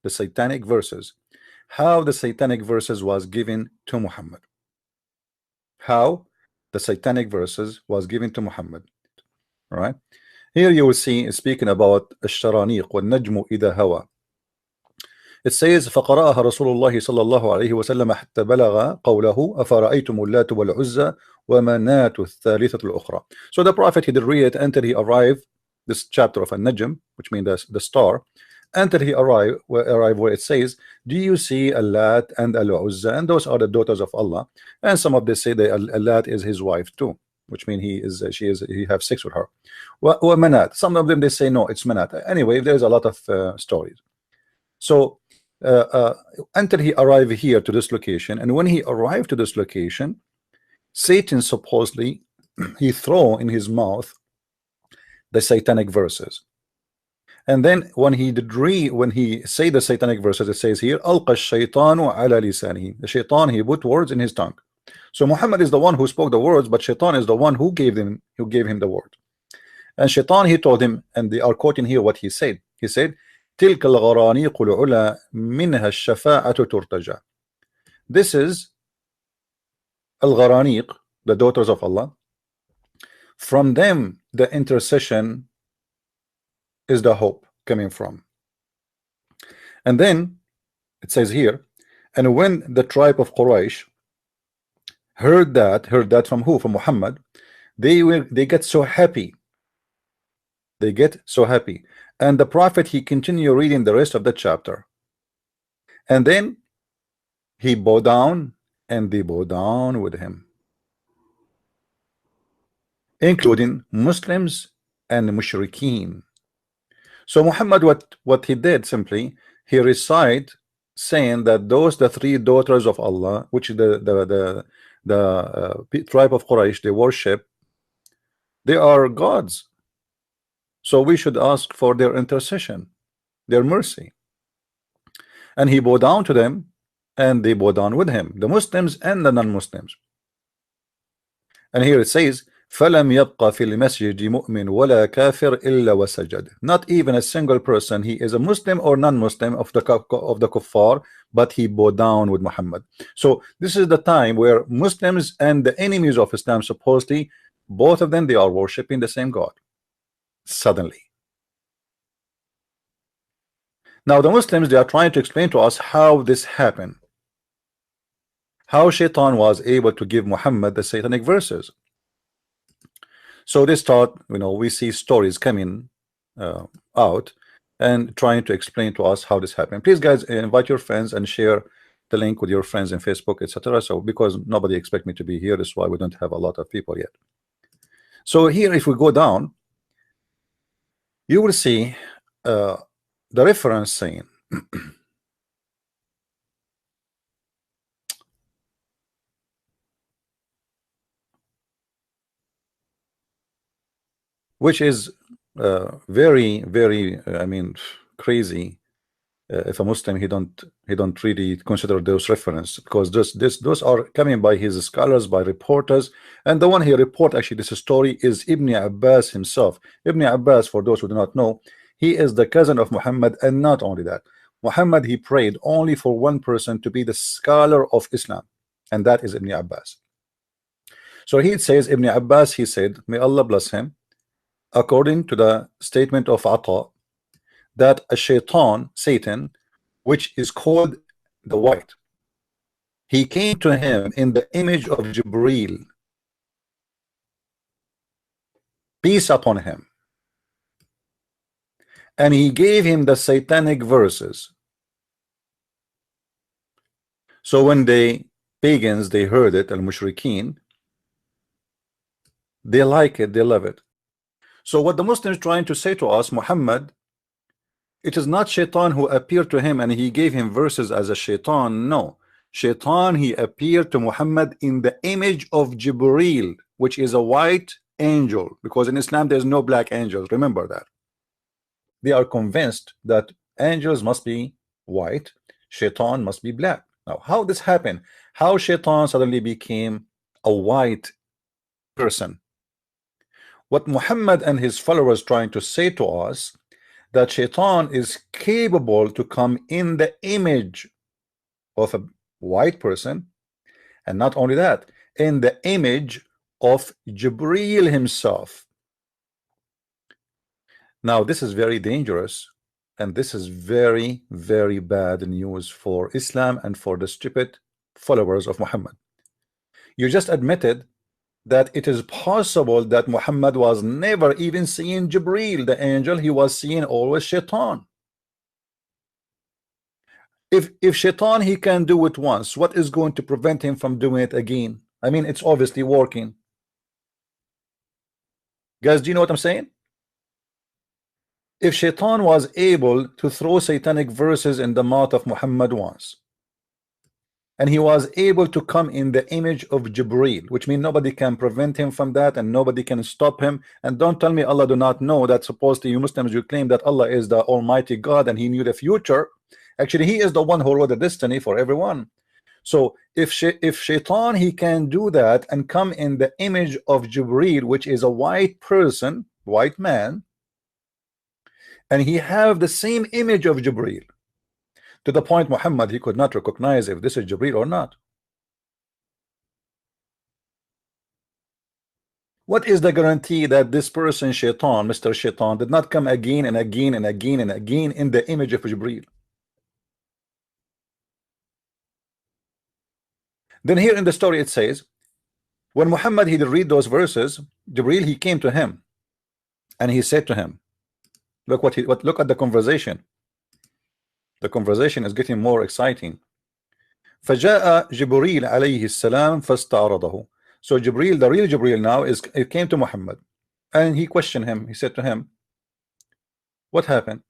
the satanic verses, how the satanic verses was given to Muhammad. How the satanic verses was given to Muhammad. All right. Here you will see speaking about الشرانيق والنجم إذا هوى. It says فقرأها رسول الله صلى الله عليه وسلم حتى بلغ قوله أفرأيتم اللات والعزى ومناة الثالثة الأخرى. So the Prophet, he did read it until he arrived this chapter of النجم, which means the star, until he arrived where it says, do you see Allat and Al-Uzza, and those are the daughters of Allah. And some of them say that Allat is his wife too, which means he have sex with her. Manat, some of them they say no, it's Manat. Anyway, there's a lot of stories. So until he arrived here to this location, and when he arrived to this location, Satan supposedly he throw in his mouth the satanic verses. And then when he say the satanic verses, it says here, Alqa shaytanu ala lisanihi. The shaitan, he put words in his tongue. So Muhammad is the one who spoke the words, but shaitan is the one who gave him the word. And shaitan, he told him, and they are quoting here what he said. He said, تلك الغرانيق العلا منها الشفاعة ترتجى. This is al-gharaniq, the daughters of Allah. From them the intercession is the hope coming from. And then it says here, and when the tribe of Quraysh heard that from who? From Muhammad, they get so happy. They get so happy. And the Prophet, he continued reading the rest of the chapter. And then he bowed down, and they bowed down with him, including Muslims and mushrikeen. So Muhammad, what he did simply, he recite saying that the three daughters of Allah, which the tribe of Quraysh, they worship, they are gods. So we should ask for their intercession, their mercy. And he bowed down to them, and they bowed down with him, the Muslims and the non-Muslims. And here it says, فَلَمْ يَبْقَ فِي الْمَسْجِدِ مُؤْمِنٌ وَلَا كَافِرٌ إِلَّا وَسَجَدَ. Not even a single person, he is a Muslim or non-Muslim of the kuffar, but he bowed down with Muhammad. So this is the time where Muslims and the enemies of Islam, supposedly, both of them, they are worshiping the same God. Suddenly. Now the Muslims, they are trying to explain to us how this happened. How Shaitan was able to give Muhammad the satanic verses. So they start, we see stories coming out and trying to explain to us how this happened. Please guys, invite your friends and share the link with your friends in Facebook, etc. So because nobody expect me to be here, that's why we don't have a lot of people yet. So here, if we go down, you will see the reference saying which is very, very, crazy. If a Muslim, he don't really consider those references, because those are coming by his scholars, by reporters, and the one he report actually this story is Ibn Abbas himself. Ibn Abbas, for those who do not know, he is the cousin of Muhammad, and not only that, Muhammad, he prayed only for one person to be the scholar of Islam, and that is Ibn Abbas. So he says, Ibn Abbas, he said, may Allah bless him, according to the statement of Ata, that a shaitan, Satan, which is called the white, he came to him in the image of Jibreel, peace upon him, and he gave him the satanic verses. So when the pagans, they heard it, al-mushrikeen, they like it, they love it. So what the Muslims trying to say to us, Muhammad, it is not Shaitan who appeared to him and he gave him verses as a Shaitan. No, Shaitan, he appeared to Muhammad in the image of Jibreel, which is a white angel, because in Islam there's no black angels. Remember that. They are convinced that angels must be white, Shaitan must be black. Now, how this happened? How Shaitan suddenly became a white person? What Muhammad and his followers trying to say to us, that Shaitan is capable to come in the image of a white person, and not only that, in the image of Jibril himself. Now this is very dangerous, and this is very, very bad news for Islam and for the stupid followers of Muhammad. You just admitted that it is possible that Muhammad was never even seeing Jibril, the angel. He was seeing always Shaitan. If Shaitan, he can do it once, what is going to prevent him from doing it again? I mean, it's obviously working. Guys, do you know what I'm saying? If Shaitan was able to throw satanic verses in the mouth of Muhammad once, and he was able to come in the image of Jibril, which means nobody can prevent him from that, and nobody can stop him. And don't tell me Allah do not know that. Supposedly you Muslims, you claim that Allah is the Almighty God and he knew the future. Actually, he is the one who wrote the destiny for everyone. So if Shaitan, he can do that and come in the image of Jibril, which is a white person, white man, and he have the same image of Jibril, to the point Muhammad, he could not recognize if this is Jibril or not. What is the guarantee that this person, Shaitan, Mr. Shaitan, did not come again and again and again and again in the image of Jibril? Then here in the story it says, when Muhammad, he did read those verses, Jibril, he came to him and he said to him, look look at the conversation. The conversation is getting more exciting. فجاء جبريل عليه السلام فاستعرضه. So Jibril, the real Jibril now, it came to Muhammad and he questioned him. He said to him, what happened?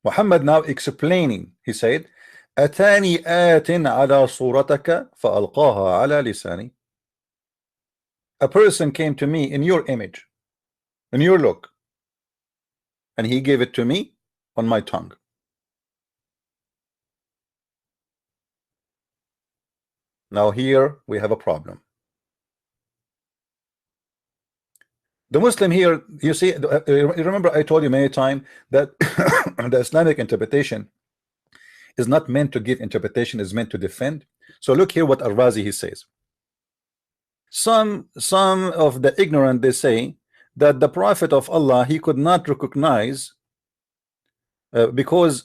Muhammad now explaining, he said, أتاني آت على صورتك فألقاها على لساني. A person came to me in your image, in your look, and he gave it to me on my tongue. Now here we have a problem. The Muslim here, you see, remember I told you many times that the Islamic interpretation is not meant to give interpretation, is meant to defend. So look here what Al-Razi he says. Some of the ignorant, they say that the Prophet of Allah, he could not recognize because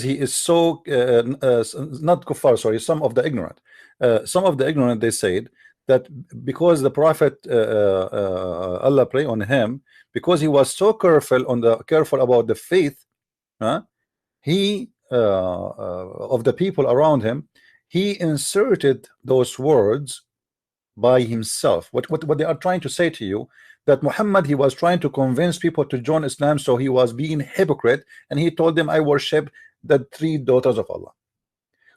he is so not kuffar, sorry, some of the ignorant they said that because the Prophet Allah pray on him, because he was so careful about the faith, he of the people around him, he inserted those words by himself. What they are trying to say to you, that Muhammad, he was trying to convince people to join Islam, so he was being hypocrite, and he told them, I worship the 3 daughters of Allah.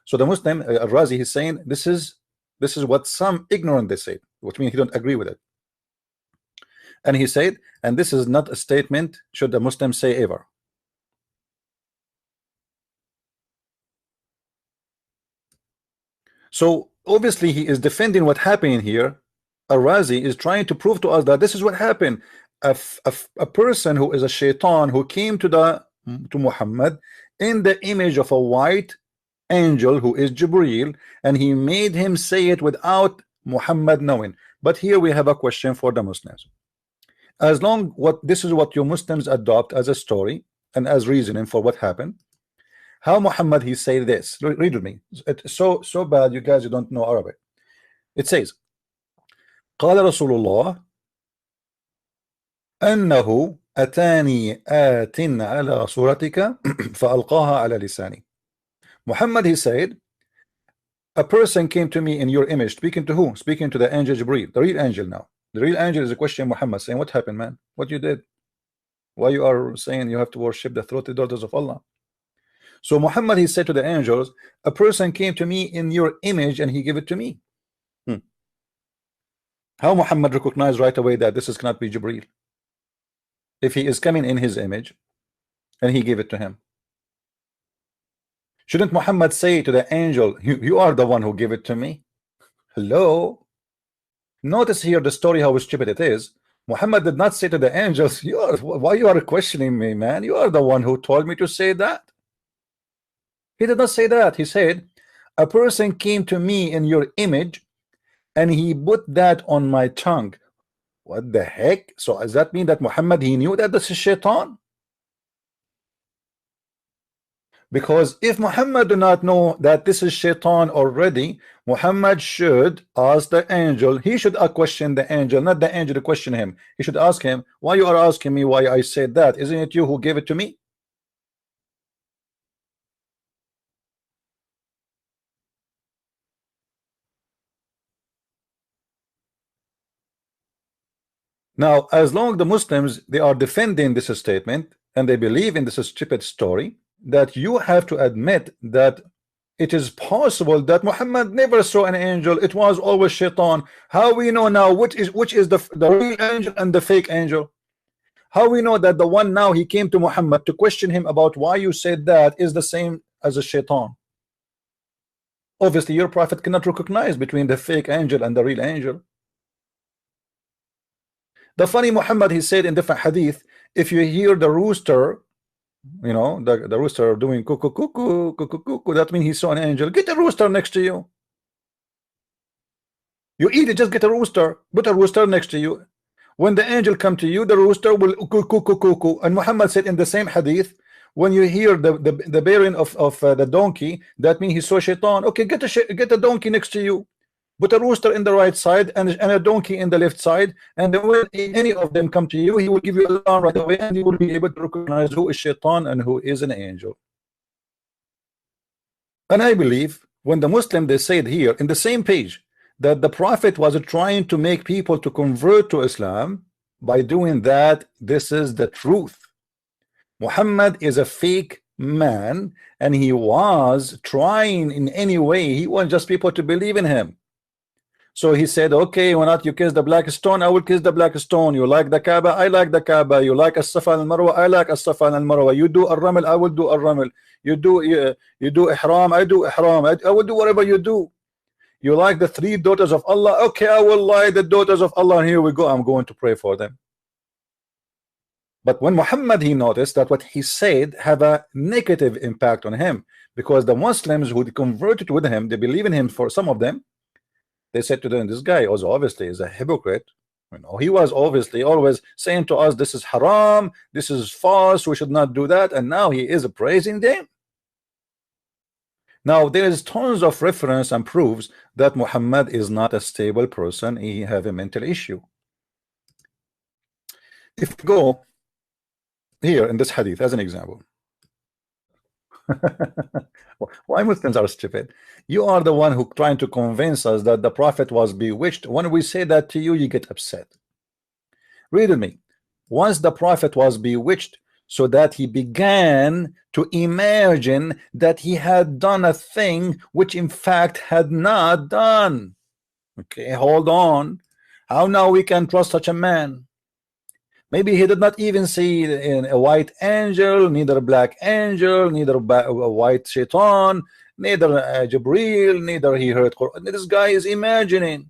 So the Muslim Al-Razi, he's saying this is what some ignorant they say, which means he don't agree with it. And he said, and this is not a statement should the Muslim say ever. So obviously he is defending what happened here. Al-Razi is trying to prove to us that this is what happened. A person who is a shaitan, who came to Muhammad in the image of a white angel who is Jibril, and he made him say it without Muhammad knowing. But here we have a question for the Muslims. As long this is what you Muslims adopt as a story and as reasoning for what happened, how Muhammad he say this? Read with me. It's so bad, you guys, you don't know Arabic. It says, قال رسول الله أنه أتاني آت على صورتك فألقاها على لساني. Muhammad, he said, a person came to me in your image. Speaking to who? Speaking to the angel Jibril, the real angel now. The real angel is a question Muhammad saying, what happened, man? What you did? Why you are saying you have to worship the 3 daughters of Allah? So Muhammad, he said to the angels, a person came to me in your image and he gave it to me. How Muhammad recognized right away that this cannot be Jibril if he is coming in his image and he gave it to him? Shouldn't Muhammad say to the angel, you are the one who gave it to me? Hello? Notice here the story, how stupid it is. Muhammad did not say to the angels, why you are questioning me, man? You are the one who told me to say that. He did not say that. He said, a person came to me in your image and he put that on my tongue. What the heck? So does that mean that Muhammad, he knew that this is shaitan? Because if Muhammad do not know that this is shaitan already, Muhammad should ask the angel. He should question the angel, not the angel to question him. He should ask him, why you are asking me why I said that? Isn't it you who gave it to me? Now, as long the Muslims, they are defending this statement and they believe in this stupid story, that you have to admit that it is possible that Muhammad never saw an angel. It was always shaitan. How we know now which is the real angel and the fake angel? How we know that the one now he came to Muhammad to question him about why you said that is the same as a shaitan? Obviously, your prophet cannot recognize between the fake angel and the real angel. The funny Muhammad, he said in different hadith, if you hear the rooster, you know, the rooster doing cuckoo, cuckoo, cuckoo, cuckoo, that means he saw an angel. Get a rooster next to you. You eat it, just get a rooster, put a rooster next to you. When the angel come to you, the rooster will cuckoo, cuckoo, cuckoo. And Muhammad said in the same hadith, when you hear the bearing of the donkey, that means he saw shaitan. Okay, get a donkey next to you. Put a rooster in the right side and a donkey in the left side, and then when any of them come to you, he will give you a alarm right away, and you will be able to recognize who is shaitan and who is an angel. And I believe when the Muslim, they said here in the same page that the prophet was trying to make people to convert to Islam. By doing that, this is the truth. Muhammad is a fake man, and he was trying in any way, he wants just people to believe in him. So he said, okay, why not you kiss the black stone? I will kiss the black stone. You like the Kaaba? I like the Kaaba. You like as-Safa and al-Marwa? I like as-Safa and al-Marwa. You do al-Ramal? I will do al-Ramal. You do ihram? I do ihram. I will do whatever you do. You like the 3 daughters of Allah? Okay, I will like the daughters of Allah. And here we go. I'm going to pray for them. But when Muhammad, he noticed that what he said have a negative impact on him, because the Muslims who converted with him, they believe in him. For some of them, they said to them, this guy was obviously is a hypocrite. You know, he was obviously always saying to us, this is haram, this is false, we should not do that, and now he is praising them. Now there is tons of reference and proofs that Muhammad is not a stable person. He have a mental issue. If we go here in this hadith as an example, why Muslims are stupid? You are the one who trying to convince us that the prophet was bewitched. When we say that to you, you get upset. Read with me. Once the prophet was bewitched, so that he began to imagine that he had done a thing which in fact had not done. Okay, hold on. How now we can trust such a man? Maybe he did not even see a white angel, neither a black angel, neither a white shaitan, neither Jibreel, neither he heard Quran. This guy is imagining.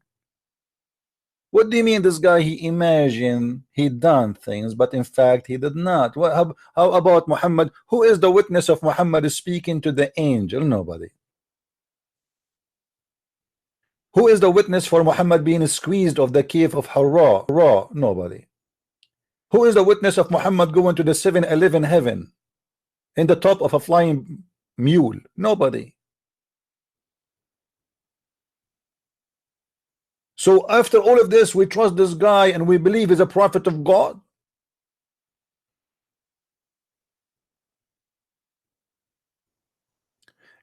What do you mean this guy, he imagined he done things, but in fact he did not? How about Muhammad? Who is the witness of Muhammad speaking to the angel? Nobody. Who is the witness for Muhammad being squeezed of the cave of Hira? Nobody. Who is the witness of Muhammad going to the 7-Eleven heaven in the top of a flying mule? Nobody. So after all of this, we trust this guy and we believe he's a prophet of God.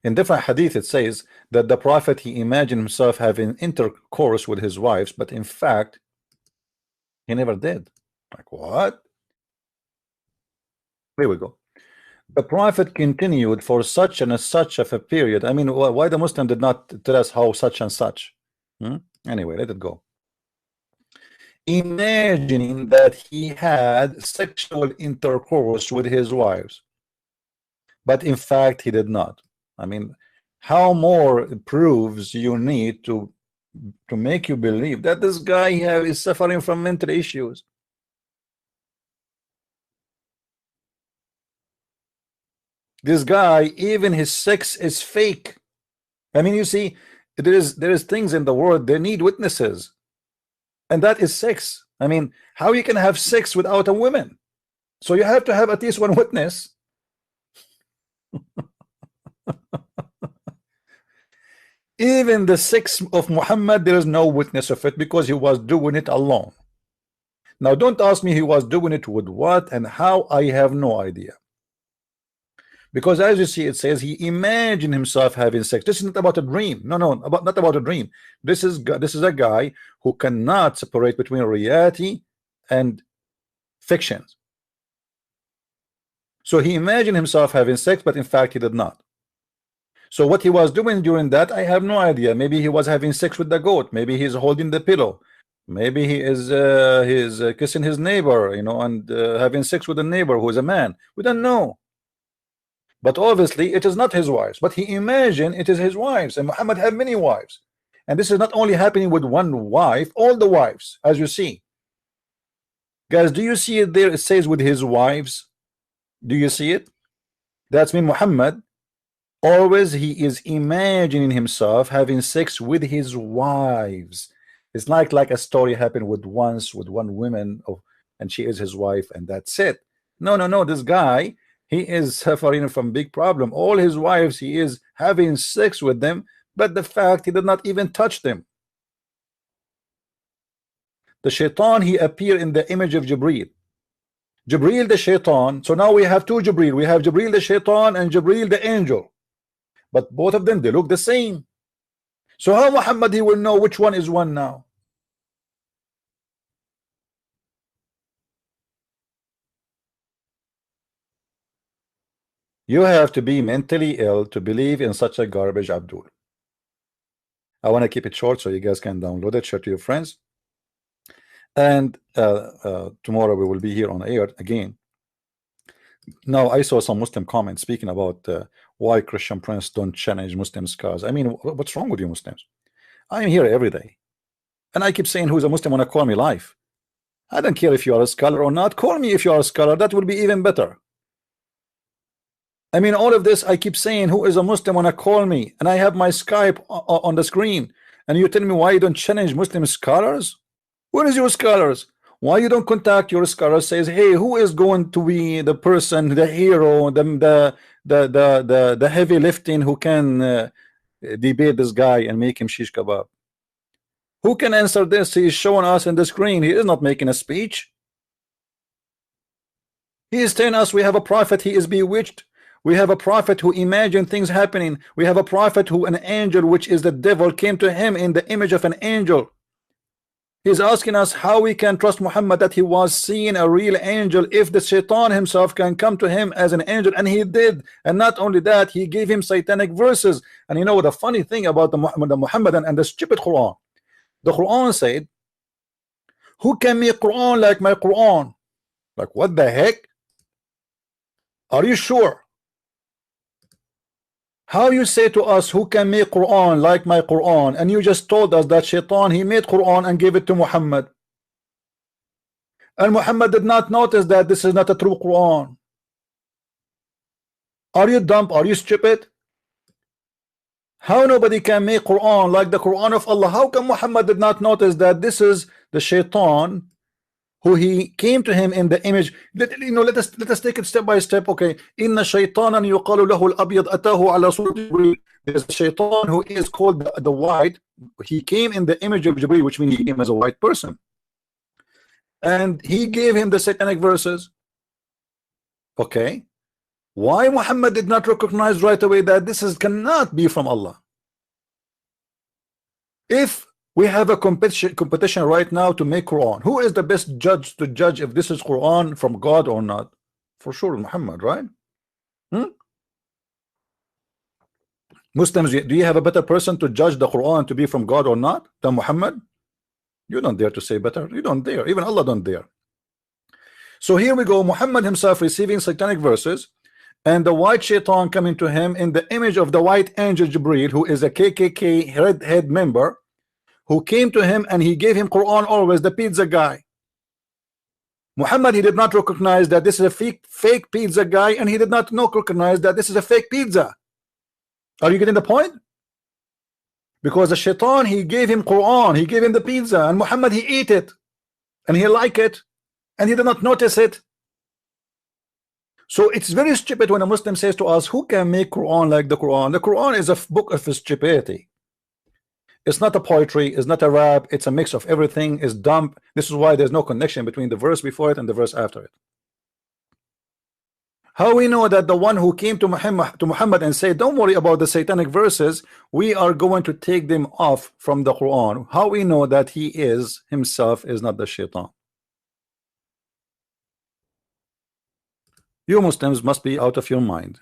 In different hadith it says that the prophet, he imagined himself having intercourse with his wives, but in fact he never did. Like what? Here we go. The prophet continued for such and such of a period. I mean, why the Muslim did not tell us how such and such? Anyway, let it go. Imagining that he had sexual intercourse with his wives, but in fact he did not. I mean, how more proofs you need to make you believe that this guy is suffering from mental issues? This guy, even his sex is fake. I mean, you see, there is things in the world they need witnesses, and that is sex. I mean, how you can have sex without a woman? So you have to have at least one witness. Even the sex of Muhammad, there is no witness of it because he was doing it alone. Now, don't ask me he was doing it with what and how. I have no idea. Because as you see, it says he imagined himself having sex. This is not about a dream. No, not about a dream. This is a guy who cannot separate between reality and fictions. So he imagined himself having sex, but in fact he did not. So what he was doing during that, I have no idea. Maybe he was having sex with the goat. Maybe he's holding the pillow. Maybe he is kissing his neighbor, and having sex with a neighbor who is a man. We don't know. But obviously it is not his wives. But he imagined it is his wives. And Muhammad had many wives. And this is not only happening with one wife, all the wives, as you see. Guys, do you see it there? It says with his wives. Do you see it? That's mean Muhammad always he is imagining himself having sex with his wives. It's like a story happened with one woman, and she is his wife, and that's it. No. This guy, he is suffering from big problem. All his wives, he is having sex with them, but the fact he did not even touch them. The shaitan, he appeared in the image of Jibreel. Jibreel the shaitan. So now we have two Jibreel. We have Jibreel the shaitan and Jibreel the angel. But both of them, they look the same. So how Muhammad, he will know which one is one now? You have to be mentally ill to believe in such a garbage, Abdul. I want to keep it short so you guys can download it, share to your friends. And tomorrow we will be here on air again. Now I saw some Muslim comments speaking about why Christian Prince don't challenge Muslim scholars. I mean, what's wrong with you Muslims? I am here every day, and I keep saying who's a Muslim wanna call me live. I don't care if you are a scholar or not. Call me if you are a scholar. That will be even better. I mean, all of this I keep saying who is a Muslim wanna call me, and I have my Skype on the screen, and you tell me why you don't challenge Muslim scholars? Where is your scholars? Why you don't contact your scholars? Says, hey, who is going to be the person, the hero, the heavy lifting who can debate this guy and make him shish kebab? Who can answer this? He is showing us in the screen. He is not making a speech. He is telling us we have a prophet. He is bewitched. We have a prophet who imagined things happening. We have a prophet who an angel, which is the devil, came to him in the image of an angel. He's asking us how we can trust Muhammad that he was seeing a real angel if the shaitan himself can come to him as an angel, and he did. And not only that, he gave him satanic verses. And you know the funny thing about the Muhammadan and the stupid Quran, the Quran said, who can make Quran like my Quran? Like, what the heck? Are you sure? How you say to us who can make Quran like my Quran, and you just told us that shaitan, he made Quran and gave it to Muhammad, and Muhammad did not notice that this is not a true Quran. Are you dumb? Are you stupid? How nobody can make Quran like the Quran of Allah? How come Muhammad did not notice that this is the shaitan who he came to him in the image? Let us take it step by step. Okay, inna shaytanan yuqalu lahu al-abyad atahu ala surati Jibril. There's a shaitan who is called the white. He came in the image of Jibril, which means he came as a white person, and he gave him the satanic verses. Okay, why Muhammad did not recognize right away that this cannot be from Allah? If we have a competition right now to make Quran, who is the best judge to judge if this is Quran from God or not? For sure Muhammad, right? Muslims, do you have a better person to judge the Quran to be from God or not than Muhammad? You don't dare to say better. You don't dare. Even Allah don't dare. So here we go, Muhammad himself receiving satanic verses, and the white shaitan coming to him in the image of the white angel Jibreel, who is a KKK redhead member, who came to him and he gave him Quran always, the pizza guy. Muhammad, he did not recognize that this is a fake pizza guy, and he did not recognize that this is a fake pizza. Are you getting the point? Because the shaitan, he gave him Quran, he gave him the pizza, and Muhammad, he ate it, and he liked it, and he did not notice it. So it's very stupid when a Muslim says to us, who can make Quran like the Quran? The Quran is a book of stupidity. It's not a poetry, it's not a rap, it's a mix of everything, it's dumb. This is why there's no connection between the verse before it and the verse after it. How we know that the one who came to Muhammad and said, don't worry about the satanic verses, we are going to take them off from the Quran? How we know that he is himself is not the shaitan? You Muslims must be out of your mind.